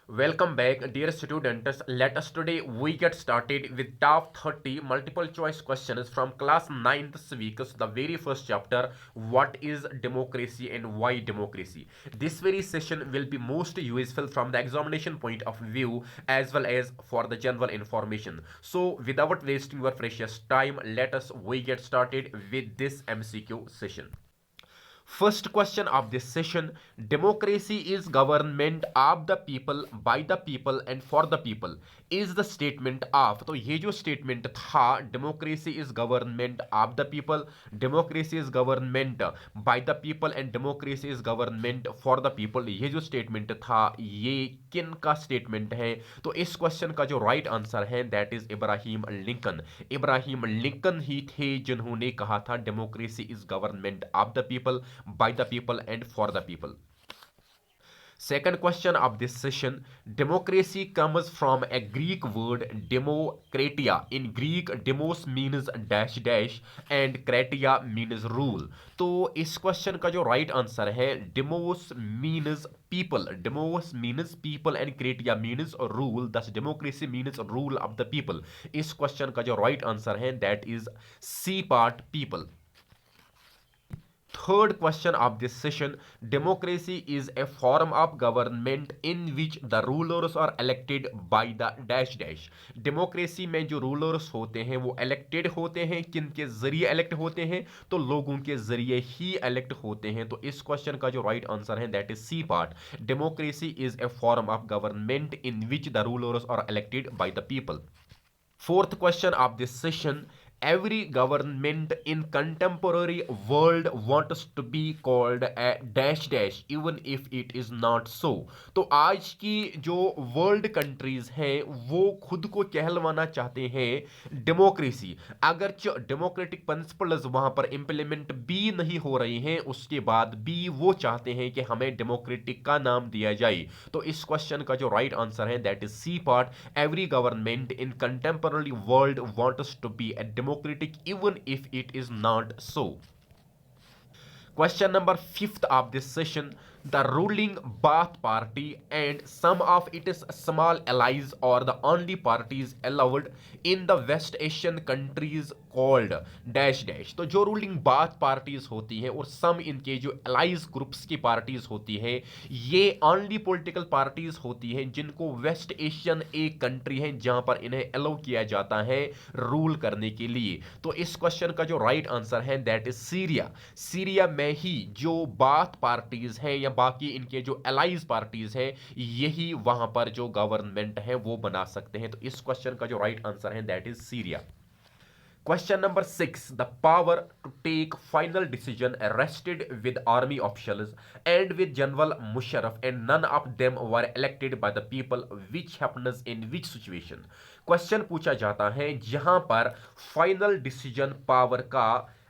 Welcome back, dear students. Let us today we get started with top 30 multiple choice questions from class 9th week. So the very first chapter, what is democracy and why democracy. This very session will be most useful from the examination point of view as well as for the general information. So without wasting your precious time, let us we get started with this MCQ session. First question of this session, democracy is government of the people, by the people and for the people is the statement of. तो ये जो statement था, democracy is government of the people, democracy is government by the people and democracy is government for the people, ये जो statement था ये किन का statement है? तो इस question का जो right answer है that is Abraham Lincoln. Abraham Lincoln ही थे जिन्होंने कहा था democracy is government of the people, by the people and for the people. Second question of this session, democracy comes from a Greek word demokratia. In Greek, demos means dash dash and kratia means rule. तो इस question का जो right answer है, demos means people, demos means people and kratia means rule, thus democracy means rule of the people. इस question का जो right answer है that is C part, people. Third question of this session, democracy is a form of government in which the rulers are elected by the dash dash. democracy में जो rulers होते हैं वो elected होते हैं, किन के जरिए elect होते हैं? तो लोगों के जरिए ही elect होते हैं। तो इस question का जो right answer है that is C part, democracy is a form of government in which the rulers are elected by the people. Fourth question of this session, every government in contemporary world wants to be called a dash dash even if it is not so. तो आज की जो world countries हैं वो खुद को कहलवाना चाहते हैं डेमोक्रेसी, अगर डेमोक्रेटिक प्रिंसिपल्स वहां पर इंप्लीमेंट भी नहीं हो रहे हैं उसके बाद भी वो चाहते हैं कि हमें डेमोक्रेटिक का नाम दिया जाए। तो इस क्वेश्चन का जो राइट आंसर है that is C part, every government in contemporary world wants to be a democratic even if it is not so. Question number 5th of this session, the ruling Baath party and some of its small allies are the only parties allowed in the West Asian countries called dash dash. तो जो ruling bath parties होती हैं और सम इनके जो allies groups की parties होती हैं ये ओनली पॉलिटिकल पार्टीज होती हैं जिनको वेस्ट एशियन एक कंट्री है जहां पर इन्हें अलाउ किया जाता है रूल करने के लिए। तो इस क्वेश्चन का जो राइट आंसर है दैट इज सीरिया। सीरिया में ही जो बाथ पार्टीज हैं या बाकी इनके जो अलाइज पार्टीज हैं यही वहां पर जो गवर्नमेंट है वो बना सकते हैं। तो इस क्वेश्चन का जो राइट आंसर है that is Syria. Question number 6, the power to take final decision rested with army officials and with General Musharraf and none of them were elected by the people, which happens in which situation? Question पूछा जाता है जहां पर final decision power का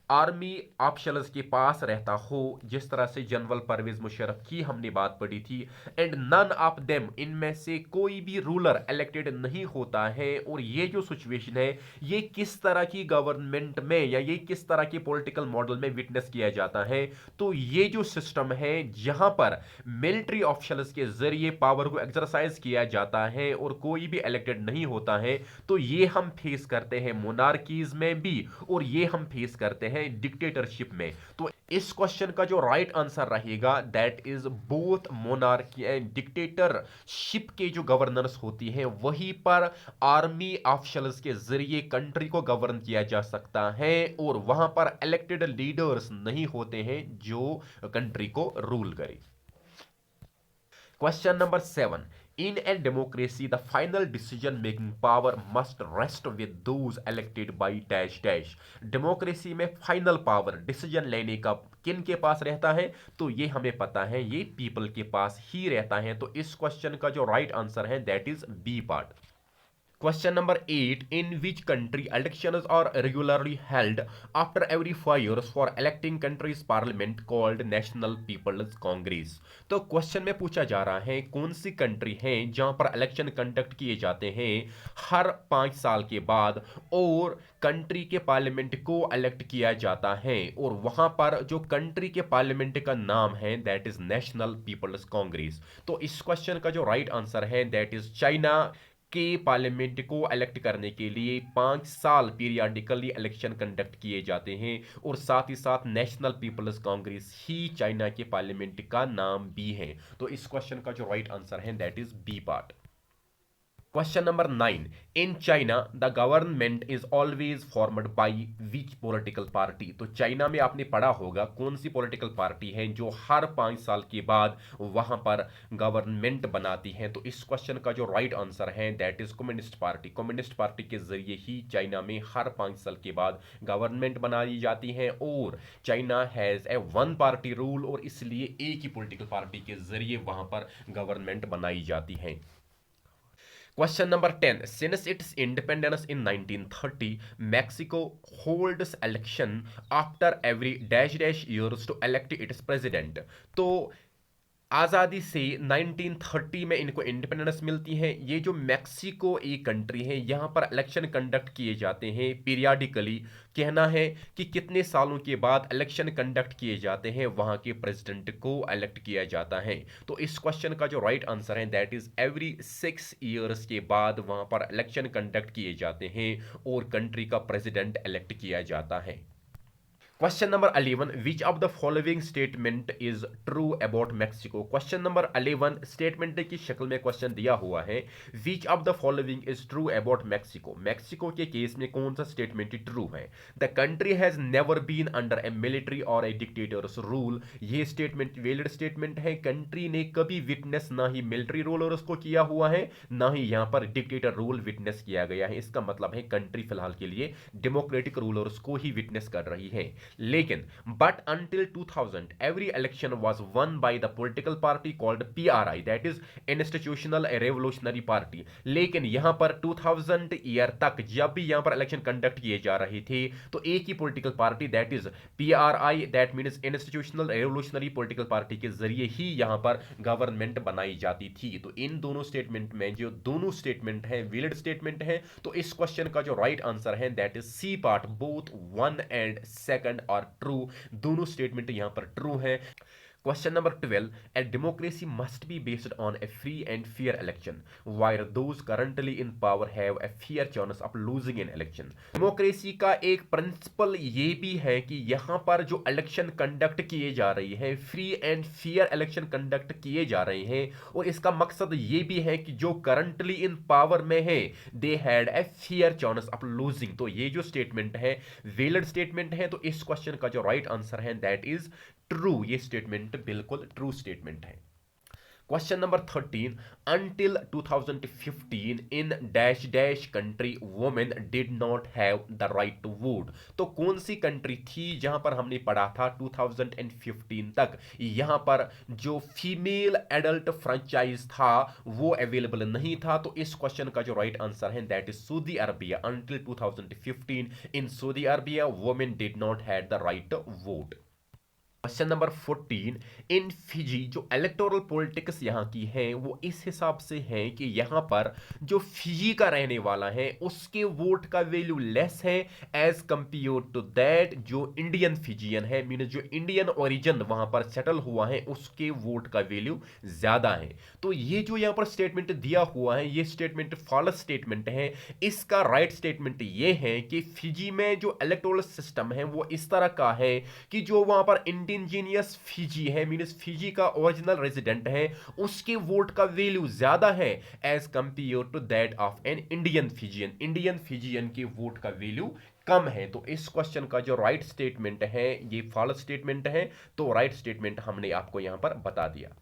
army officers के पास रहता हो, जिस तरह से जनरल परवेज मुशर्रफ की हमने बात पढ़ी थी, एंड नन ऑफ देम इनमें से कोई भी रूलर इलेक्टेड नहीं होता है। और ये जो सिचुएशन है ये किस तरह की गवर्नमेंट में या ये किस तरह के पॉलिटिकल मॉडल में विटनेस किया जाता है? तो ये जो सिस्टम है जहां पर मिलिट्री ऑफिसर्स के जरिए पावर को एक्सरसाइज किया जाता है और कोई भी इलेक्टेड नहीं होता है, तो ये हम फेस करते हैं मोनार्कीज में भी और ये हम फेस करते हैं डिक्टेटरशिप में। तो इस क्वेश्चन का जो राइट आंसर रहेगा that is both monarchy and dictatorship के जो गवर्नेंस होती हैं वहीं पर आर्मी ऑफिसर्स के जरिए कंट्री को गवर्न किया जा सकता है और वहां पर इलेक्टेड लीडर्स नहीं होते हैं जो कंट्री को रूल करे। Question number 7. In a democracy, the final decision-making power must rest with those elected by dash dash. Democracy में फाइनल पावर डिसीजन लेने का किन के पास रहता है? तो ये हमें पता है ये पीपल के पास ही रहता है। तो इस क्वेश्चन का जो राइट आंसर है that is B part. Question number 8. In which country elections are regularly held after every 5 years for electing country's parliament called National People's Congress? तो क्वेश्चन में पूछा जा रहा है कौन सी कंट्री है जहां पर इलेक्शन कंडक्ट किए जाते हैं हर 5 साल के बाद और कंट्री के पार्लियामेंट को इलेक्ट किया जाता है और वहां पर जो कंट्री के पार्लियामेंट का नाम है that is National peoples Congress. तो इस क्वेश्चन का जो राइट आंसर है दैट इज चाइना के पार्लियामेंट को इलेक्ट करने के लिए 5 साल पीरियाडिकली इलेक्शन कंडक्ट किए जाते हैं और साथ ही साथ नेशनल पीपल्स कांग्रेस ही चाइना के पार्लियामेंट का नाम भी है। तो इस क्वेश्चन का जो राइट आंसर है that is B part. Question number 9. In China, the government is always formed by which political party? तो चाइना में आपने पढ़ा होगा कौन सी पॉलिटिकल पार्टी है जो हर 5 साल के बाद वहां पर गवर्नमेंट बनाती है। तो इस क्वेश्चन का जो राइट आंसर है that is communist party. Communist party के जरिए ही चाइना में हर 5 साल के बाद गवर्नमेंट बनाई जाती है और China has a one party rule और इसलिए एक ही पॉलिटिकल पार्टी के जरिए वहां पर गवर्नमेंट बनाई जाती है। Question number 10. Since its independence in 1930, Mexico holds election after every dash dash years to elect its president. तो आज़ादी से 1930 में इनको इंडिपेंडेंस मिलती है। ये जो मैक्सिको एक कंट्री है यहाँ पर इलेक्शन कंडक्ट किए जाते हैं पीरियाडिकली। कहना है कि कितने सालों के बाद इलेक्शन कंडक्ट किए जाते हैं वहाँ के प्रेसिडेंट को इलेक्ट किया जाता है। तो इस क्वेश्चन का जो राइट आंसर है दैट इज एवरी 6 ईयर्स के बाद वहाँ पर इलेक्शन कंडक्ट किए जाते हैं और कंट्री का प्रेसिडेंट इलेक्ट किया जाता है। Question number 11. Which of the following statement is true about Mexico? Question number 11 statement की शक्ल में क्वेश्चन दिया हुआ है। Which of the following is true about Mexico? Mexico के केस में कौन सा स्टेटमेंट ट्रू है? The country has never been under a military or a dictator's rule. ये स्टेटमेंट वैलिड स्टेटमेंट है। कंट्री ने कभी विटनेस ना ही मिलिट्री रूल और उसको किया हुआ है ना ही यहाँ पर डिक्टेटर रूल विटनेस किया गया है। इसका मतलब है कंट्री फिलहाल के लिए डेमोक्रेटिक रूल और उसको ही विटनेस कर रही है। लेकिन but until 2000 every election was one by the political party called PRI that is institutional revolutionary party. लेकिन यहां पर 2000 ईयर तक जब भी यहां पर इलेक्शन कंडक्ट किए जा रहे थे तो एक ही political party that is PRI that means institutional revolutionary political party के जरिए ही यहां पर गवर्नमेंट बनाई जाती थी। तो इन दोनों स्टेटमेंट में जो दोनों स्टेटमेंट है वैलिड स्टेटमेंट है। तो इस क्वेश्चन का जो राइट आंसर है that is C part both 1 and 2 और ट्रू। दोनों स्टेटमेंट यहां पर ट्रू है। Question number 12. A democracy must be based on a free and fair election, while those currently in power have a fair chance of losing an election. Democracy का एक principal ये भी है कि यहाँ पर जो इलेक्शन कंडक्ट किए जा रही है free and fair election conduct किए जा रहे हैं और इसका मकसद ये भी है कि जो करंटली इन पावर में है they had a fair chance of losing. तो ये जो स्टेटमेंट है वैलिड स्टेटमेंट है। तो इस क्वेश्चन का जो राइट आंसर है दैट इज ट्रू। ये स्टेटमेंट बिल्कुल ट्रू स्टेटमेंट है। Question number 13. Until 2015 in dash dash country women did not have the right to vote. तो कौन सी कंट्री थी जहां पर हमने पढ़ा था 2015 तक यहां पर जो फीमेल एडल्ट फ्रेंचाइज था वो अवेलेबल नहीं था। तो इस क्वेश्चन का जो राइट आंसर है that is Saudi Arabia. Until 2015 in Saudi Arabia women did not have the right to vote. Question number 14. In Fiji जो इलेक्टोरल पॉलिटिक्स यहाँ की है वो इस हिसाब से है कि यहाँ पर जो फिजी का रहने वाला है उसके वोट का वैल्यू लेस है एज कंपेयर टू दैट जो इंडियन फिजियन है मीन जो इंडियन ओरिजिन वहां पर सेटल हुआ है उसके वोट का वैल्यू ज्यादा है। तो ये जो यहाँ पर स्टेटमेंट दिया हुआ है ये स्टेटमेंट फॉल्स स्टेटमेंट है। इसका राइट स्टेटमेंट ये है कि फिजी में जो इलेक्टोरल सिस्टम है वो इस तरह का है कि जो वहां पर इंडिजीनियस फिजी है मींस फिजी का ओरिजिनल रेजिडेंट है उसके वोट का वैल्यू ज्यादा है as compared to that of an Indian Fijian. Indian Fijian के वोट का वैल्यू कम है। तो इस क्वेश्चन का जो राइट स्टेटमेंट है ये फॉल्स स्टेटमेंट है। तो राइट स्टेटमेंट हमने आपको यहां पर बता दिया।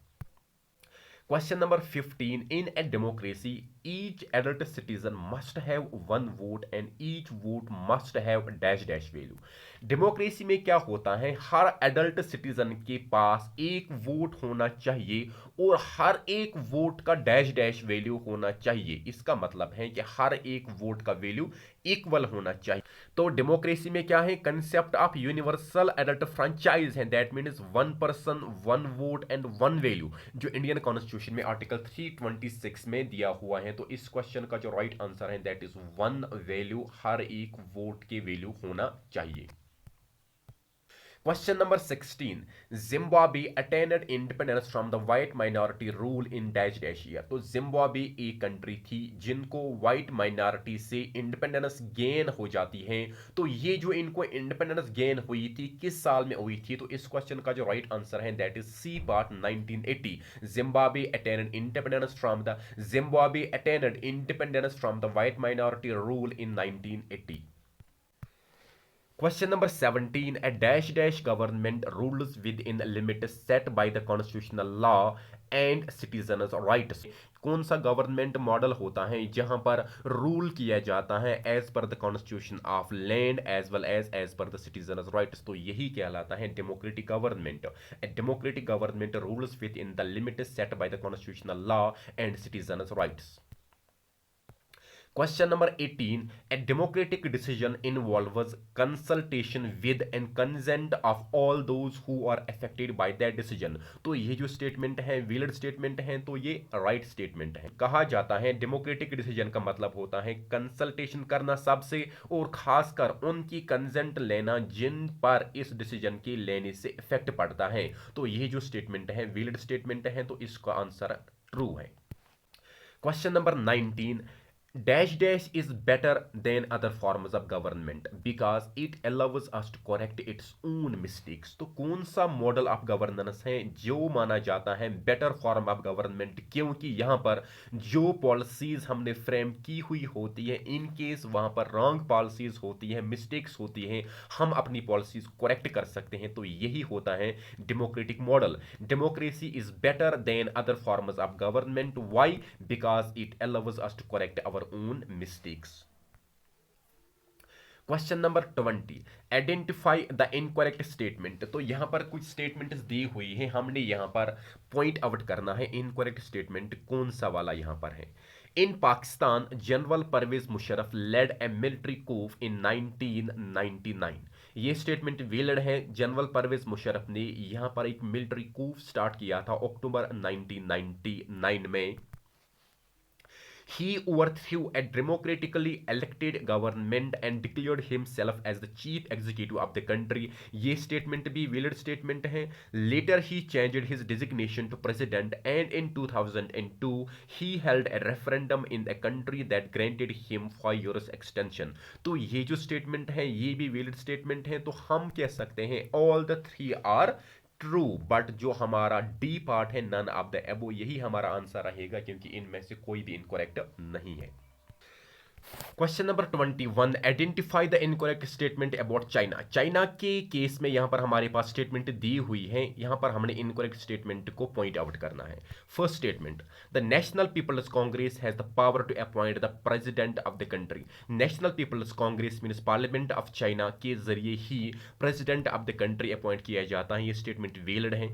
Question number 15. In a democracy, each adult citizen must have one vote and each vote must have dash dash value. Democracy में क्या होता है, हर एडल्ट सिटीजन के पास एक वोट होना चाहिए और हर एक वोट का डैश डैश वैल्यू होना चाहिए। इसका मतलब है कि हर एक वोट का वैल्यू इक्वल होना चाहिए। तो डेमोक्रेसी में क्या है, concept of universal adult franchise है, that means one person one vote and one value, जो इंडियन कॉन्स्टिट्यूशन में आर्टिकल 326 में दिया हुआ है। तो इस क्वेश्चन का जो राइट आंसर है दैट इज वन वैल्यू, हर एक वोट के वैल्यू होना चाहिए। Question number 16. Zimbabwe attained independence from the white minority rule in dash dash year. तो जिम्बाब्वे एक कंट्री थी जिनको व्हाइट माइनॉरिटी से इंडिपेंडेंस गेन हो जाती है। तो ये जो इनको इंडिपेंडेंस गेन हुई थी किस साल में हुई थी, तो इस क्वेश्चन का जो राइट आंसर है that is C part 1980। Zimbabwe attained independence from the Zimbabwe attained independence from the white minority rule in 1980. Question number 17. A dash dash government rules within limits set by the constitutional law and citizens' rights. कौन सा government model होता है जहां पर rule किया जाता है as per the constitution of land as well as per the citizen rights, तो यही कहलाता है democratic government. A democratic government rules within the limits set by the constitutional law and citizen rights. Question number 18. A democratic decision involves consultation with and consent of all those who are affected by that decision. तो ये जो statement है valid statement है, तो ये right statement है। कहा जाता है डेमोक्रेटिक डिसीजन का मतलब होता है कंसल्टेशन करना सबसे, और खासकर उनकी कंसेंट लेना जिन पर इस डिसीजन के लेने से इफेक्ट पड़ता है। तो ये जो स्टेटमेंट है वैलिड स्टेटमेंट है, तो इसका आंसर ट्रू है। Question number 19. Dash dash is better than other forms of government because it allows us to correct its own mistakes. तो कौन सा मॉडल ऑफ गवर्नेंस है जो माना जाता है बेटर फॉर्म ऑफ गवर्नमेंट, क्योंकि यहाँ पर जो पॉलिसीज हमने फ्रेम की हुई होती है इन केस वहाँ पर रॉन्ग पॉलिसीज होती है, मिस्टेक्स होती हैं, हम अपनी पॉलिसीज करेक्ट कर सकते हैं। तो यही होता है democratic model. Democracy is better than other forms of government, why, because it allows us to correct our own mistakes. Question number 20. Identify the incorrect statement. तो यहां पर कुछ स्टेटमेंट्स दी हुई है, हमने यहां पर पॉइंट आउट करना है इनकरेक्ट स्टेटमेंट कौन सा वाला यहां पर है। इन पाकिस्तान जनरल परवेज मुशर्रफ लेड ए मिलिट्री कूफ इन 1999। ये स्टेटमेंट वैलिड है। जनरल परवेज मुशर्रफ ने यहां पर एक मिलिट्री कूफ स्टार्ट किया था अक्टूबर 1999 में। He overthrew a democratically elected government and declared himself as the chief executive of the country. ये statement भी valid statement है। Later he changed his designation to president and in 2002 he held a referendum in the country that granted him 5 years extension. तो ये जो statement है ये भी valid statement है। तो हम कह सकते हैं all the three are true, but जो हमारा डी पार्ट है नन ऑफ द एबो, यही हमारा आंसर रहेगा क्योंकि इनमें से कोई भी इनकरेक्ट नहीं है। Question number 21. Identify the incorrect statement about China. China के केस में यहां पर हमारे पास स्टेटमेंट दी हुई है, यहां पर हमने इनकरेक्ट स्टेटमेंट को पॉइंट आउट करना है। First statement, the national peoples congress has the power to appoint the president of the country. National peoples congress means parliament of China के जरिए ही president of the country appoint किया जाता है। ये स्टेटमेंट वैलिड है।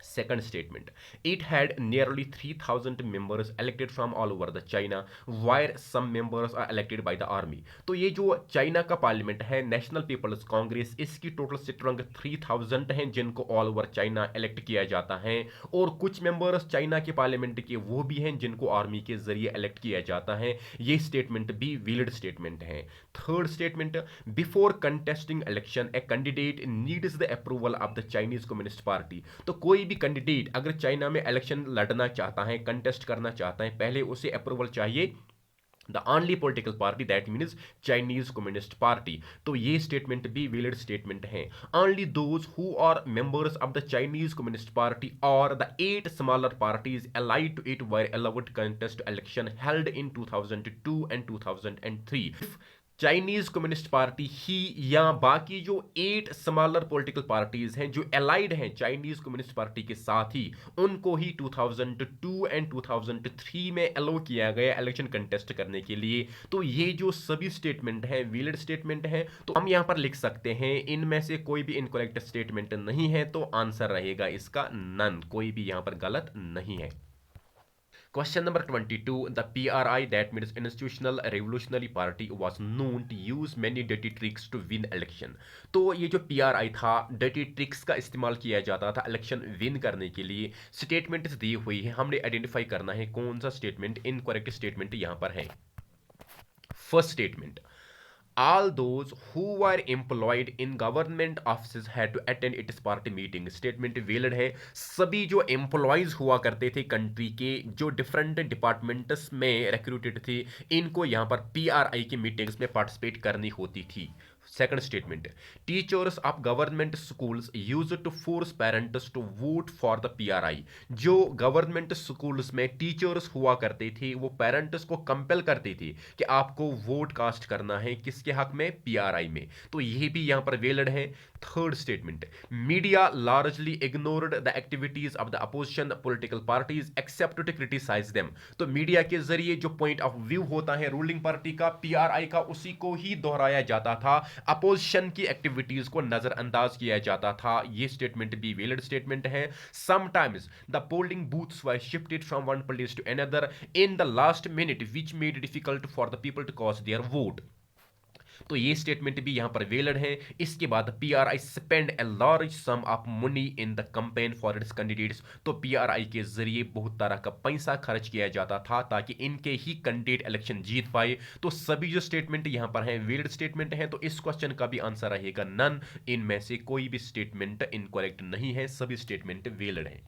Second statement, it had nearly 3,000 members elected from all over the China, where some members are elected by the army. तो ये जो चाइना का पार्लियामेंट है नेशनल पीपल्स कांग्रेस, इसकी टोटल सीट रंग 3,000 हैं जिनको ऑल ओवर चाइना इलेक्ट किया जाता है, और कुछ मेंबर्स चाइना के पार्लियामेंट के वो भी हैं जिनको आर्मी के जरिए इलेक्ट किया जाता है। ये स्टेटमेंट भी वैलिड स्टेटमेंट है। Third statement, before contesting election a candidate needs the approval of the Chinese communist party. तो कोई भी कैंडिडेट अगर चाइना में इलेक्शन लड़ना चाहता है, कंटेस्ट करना चाहता है, पहले उसे अप्रूवल चाहिए the only political party that means Chinese communist party. तो ये स्टेटमेंट भी वैलिड स्टेटमेंट है। Only those who are members of the Chinese communist party और the 8 smaller parties allied to it were allowed contest election held in 2002 and 2003. Chinese communist party ही या बाकी जो 8 smaller political parties हैं जो allied हैं Chinese communist party के साथ ही, उनको ही 2002 एंड 2003 में अलो किया गया इलेक्शन कंटेस्ट करने के लिए। तो ये जो सभी स्टेटमेंट हैं वैलिड स्टेटमेंट हैं, तो हम यहां पर लिख सकते हैं इनमें से कोई भी इनकरेक्ट स्टेटमेंट नहीं है, तो आंसर रहेगा इसका नन, कोई भी यहां पर गलत नहीं है। Question number 22. The PRI, that means Institutional Revolutionary Party, was known to use many dirty tricks to win election. तो ये जो PRI था, dirty tricks का इस्तेमाल किया जाता था इलेक्शन विन करने के लिए। स्टेटमेंट्स दी हुई है, हमने आइडेंटिफाई करना है कौन सा स्टेटमेंट इनकरेक्ट स्टेटमेंट यहाँ पर है। First statement, all those who were employed in government offices had to attend its party meeting। Statement valid है, सभी जो एम्प्लॉयज हुआ करते थे कंट्री के, जो डिफरेंट डिपार्टमेंट्स में रिक्रूटेड थे, इनको यहां पर पीआरआई की मीटिंग्स में पार्टिसिपेट करनी होती थी। Second statement, teachers of government schools use to force parents to vote for the PRI. जो गवर्नमेंट स्कूल्स में टीचर्स हुआ करते थे वो पेरेंट्स को कंपेल करते थे कि आपको वोट कास्ट करना है किसके हक में, पीआरआई में। तो ये भी यहां पर वैलिड है। Third statement, media largely ignored the activities of the opposition political parties except to criticise them. तो मीडिया के जरिए जो पॉइंट ऑफ व्यू होता है रूलिंग पार्टी का, पीआरआई का, उसी को ही दोहराया जाता था, अपोजिशन की एक्टिविटीज को नजरअंदाज किया जाता था। ये स्टेटमेंट भी वैलिड स्टेटमेंट है। Sometimes the polling booths were shifted from one place to another in the last minute which made difficult for the people to cast their vote. तो ये स्टेटमेंट भी यहां पर वैलिड है। इसके बाद PRI spend a large some of money in the campaign for its candidates. तो PRI के जरिए बहुत तरह का पैसा खर्च किया जाता था ताकि इनके ही कैंडिडेट इलेक्शन जीत पाए। तो सभी जो स्टेटमेंट यहां पर हैं वैलिड स्टेटमेंट हैं। तो इस क्वेश्चन का भी आंसर रहेगा नन, इनमें से कोई भी स्टेटमेंट इनकरेक्ट नहीं है, सभी स्टेटमेंट वैलिड है।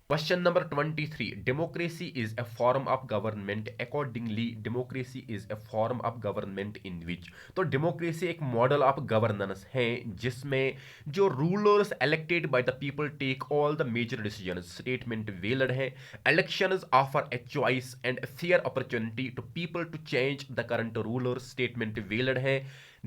Question number 23. Democracy is a form of government. Accordingly, democracy is a form of government in which। तो democracy एक model of governance है जिसमें जो rulers elected by the people take all the major decisions। Statement valid है। Elections offer a choice and a fair opportunity to people to change the current rulers। Statement valid है।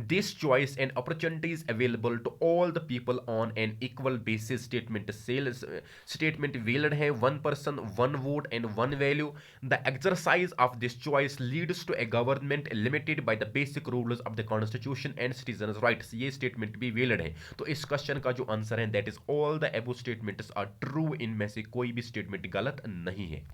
This choice and opportunity is available to all the people on an equal basis। Statement valid है। One person, one vote and one value। The exercise of this choice leads to a government limited by the basic rules of the constitution and citizens rights। ये statement भी valid है। तो इस question का जो answer है that is all the above statements are true, इनमें से कोई भी स्टेटमेंट गलत नहीं है।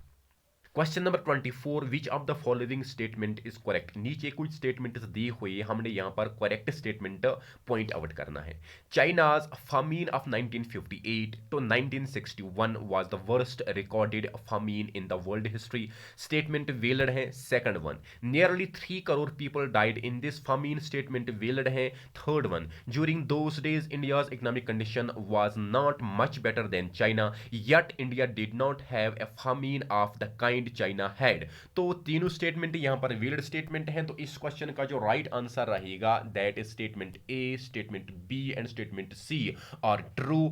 Question number 24, which of the following statement is correct. नीचे कुछ स्टेटमेंट दी हुई है, हमने यहां पर करेक्ट स्टेटमेंट पॉइंट आउट करना है। China's famine of 1958 to 1961 was the worst recorded famine in the world history। Statement valid है। Second one, nearly 3 crore people died in this famine। Statement valid है। Third one, during those days India's economic condition was not much better than China, yet India did not have a famine of the kind China had. तो तीनों statement यहां पर valid statement हैं। तो इस question का जो राइट आंसर रहेगा that is statement A, statement B and statement C और true.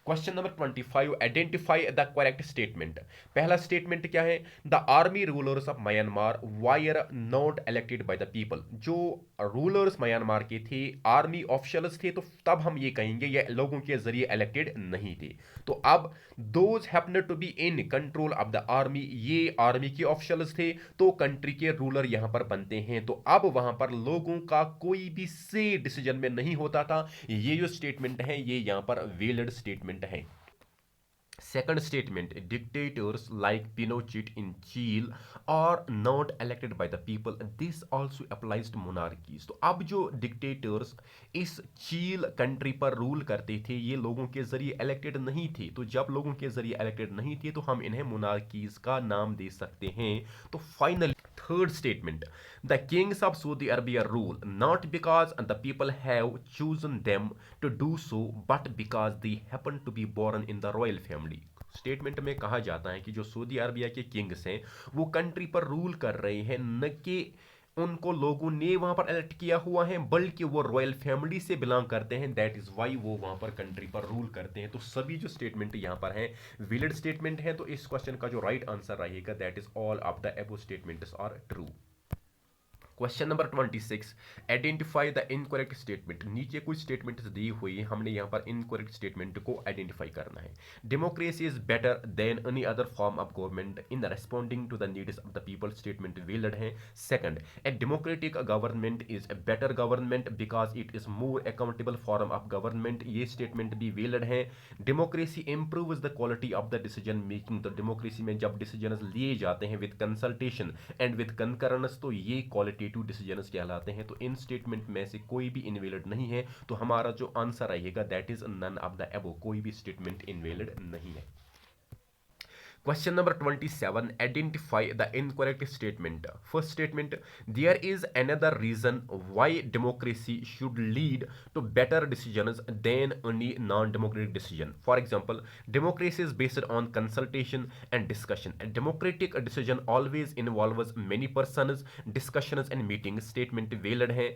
Question number 25, identify the correct statement. पहला स्टेटमेंट क्या है, the army rulers of Myanmar were not elected by the people. जो rulers Myanmar के थे, army officials थे, तो तब हम ये कहेंगे ये लोगों के जरिए इलेक्टेड नहीं थे। तो अब those happen to be in control of the army, ये आर्मी के ऑफिशियल्स थे, तो कंट्री के रूलर यहां पर बनते हैं। तो अब वहां पर लोगों का कोई भी से डिसीजन में नहीं होता था। ये जो स्टेटमेंट है ये यहां पर वैलिड स्टेटमेंट है। Second statement, dictators like Pinochet in Chile are not elected by the people। This also applies to monarchies। तो अब जो डिक्टेटर्स इस चील कंट्री पर रूल करते थे ये लोगों के जरिए इलेक्टेड नहीं थे। तो जब लोगों के जरिए इलेक्टेड नहीं थे तो हम इन्हें मोनार्कीज का नाम दे सकते हैं। तो finally third statement, the kings of Saudi Arabia rule not because the people have chosen them to do so but because they happen to be born in the royal family. Statement में कहा जाता है कि जो Saudi Arabia के Kings हैं वो country पर रूल कर रहे हैं, न कि उनको लोगों ने वहां पर इलेक्ट किया हुआ है, बल्कि वो रॉयल फैमिली से बिलोंग करते हैं। दैट इज वाई वो वहां पर कंट्री पर रूल करते हैं। तो सभी जो स्टेटमेंट यहां पर है वैलिड स्टेटमेंट है। तो इस क्वेश्चन का जो राइट आंसर रहेगा that is all of the above statements are true. Question number 26, identify the incorrect statement. नीचे कुछ स्टेटमेंट्स दी हुई है, हमने यहाँ पर इनकरेक्ट स्टेटमेंट को आइडेंटिफाई करना है। Democracy is better than any other form of government in responding to the needs of the people, statement valid है। Second, a democratic government is a better government because it is more accountable form of government, ये statement भी valid है। Democracy improves the quality of the decision making, तो democracy में जब decision लिए जाते हैं with consultation and with concurrence तो ये क्वालिटेटिव डिसीजंस कहलाते हैं। तो इन स्टेटमेंट में से कोई भी इनवैलिड नहीं है, तो हमारा जो आंसर आएगा that is none of the above, कोई भी स्टेटमेंट इनवैलिड नहीं है। Question number 27, identify the incorrect statement. First statement, there is another reason why democracy should lead to better decisions than any non-democratic decision. For example, democracy is based on consultation and discussion. A democratic decision always involves many persons, discussions and meetings. Statement valid है.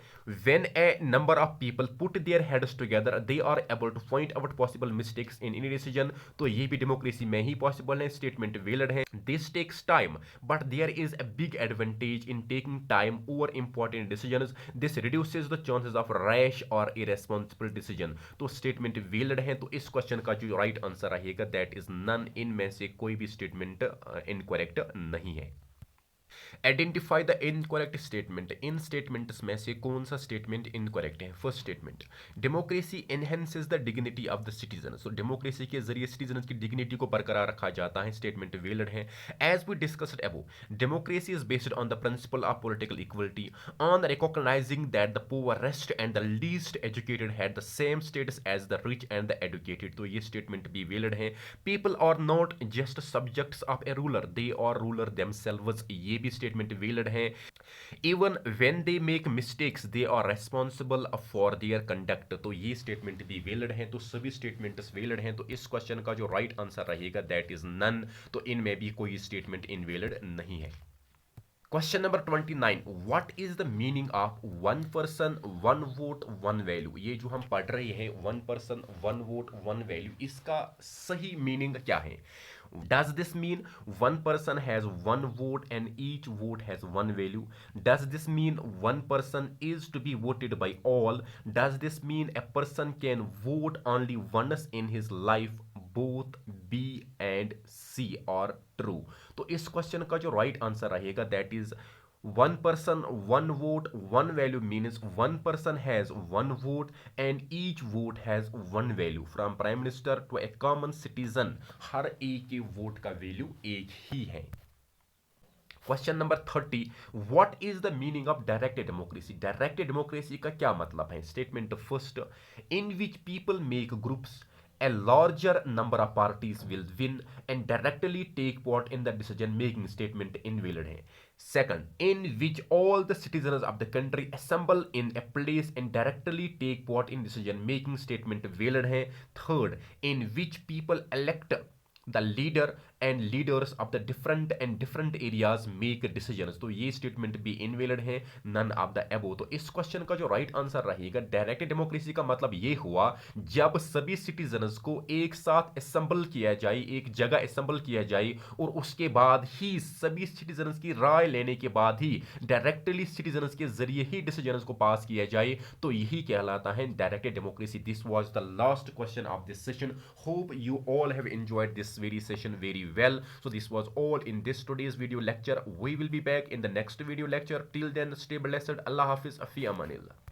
When a number of people put their heads together, they are able to point out possible mistakes in any decision. तो ये भी democracy में ही possible है. Statement valid है. This takes time, but there is a big advantage in taking time over important decisions. This reduces the chances of rash or irresponsible decision. तो statement valid है, तो इस question का जो right answer रहेगा that is none, इनमें से कोई भी statement incorrect नहीं है। Identify the incorrect statement. In statements में से कौन सा स्टेटमेंट इनकरेक्ट है? First statement, democracy enhances the dignity of the citizen. So democracy के जरिए सिटीजन की डिग्निटी को बरकरार रखा जाता है, स्टेटमेंट वैलिड है। As we discussed above, democracy is based on the principle of political equality, on recognising that the poorest and the least educated had the same status as the rich and the educated, तो ये statement भी valid है। People are not just subjects of a ruler, they are ruler themselves, ये भी statement valid है। Even when they make mistakes they are responsible for their conduct, तो ये statement भी वैलिड है। तो सभी स्टेटमेंट्स वैलिड हैं, तो इस क्वेश्चन का जो राइट आंसर रहेगा दैट इज नन, तो इनमें भी कोई स्टेटमेंट इनवैलिड नहीं है। Question number 29, what is the meaning of one person one vote one value. ये जो हम पढ़ रहे हैं one person one vote one value, इसका सही मीनिंग क्या है? Does this mean one person has one vote and each vote has one value? Does this mean one person is to be voted by all? Does this mean a person can vote only once in his life? Both B and C or true? तो इस question का जो right answer रहेगा that is one person one vote one value means one person has one vote and each vote has one value, from prime minister to a common citizen, हर एक के vote का value एक ही है। Question number 30, what is the meaning of direct democracy. Direct democracy का क्या मतलब है? Statement first, in which people make groups, a larger number of parties will win and directly take part in the decision making, statement invalid है। Second, in which all the citizens of the country assemble in a place and directly take part in decision making, statement valid है। Third, in which people elect the leader and leaders of the different areas make decisions, तो ये statement भी invalid है, none of the above. तो इस question का जो right answer रहेगा, डायरेक्ट डेमोक्रेसी का मतलब ये हुआ जब सभी सिटीजन्स को एक साथ असेंबल किया जाए, एक जगह असेंबल किया जाए और उसके बाद ही सभी सिटीजन्स की राय लेने के बाद ही डायरेक्टली सिटीजन्स के जरिए ही डिसीजंस को पास किया जाए, तो यही कहलाता है direct democracy. This was the last question of this session. Hope you all have enjoyed this very session very well. So this was all in this today's video lecture. We will be back in the next video lecture. Till then, stay blessed. Allah Hafiz. Fi amanillah.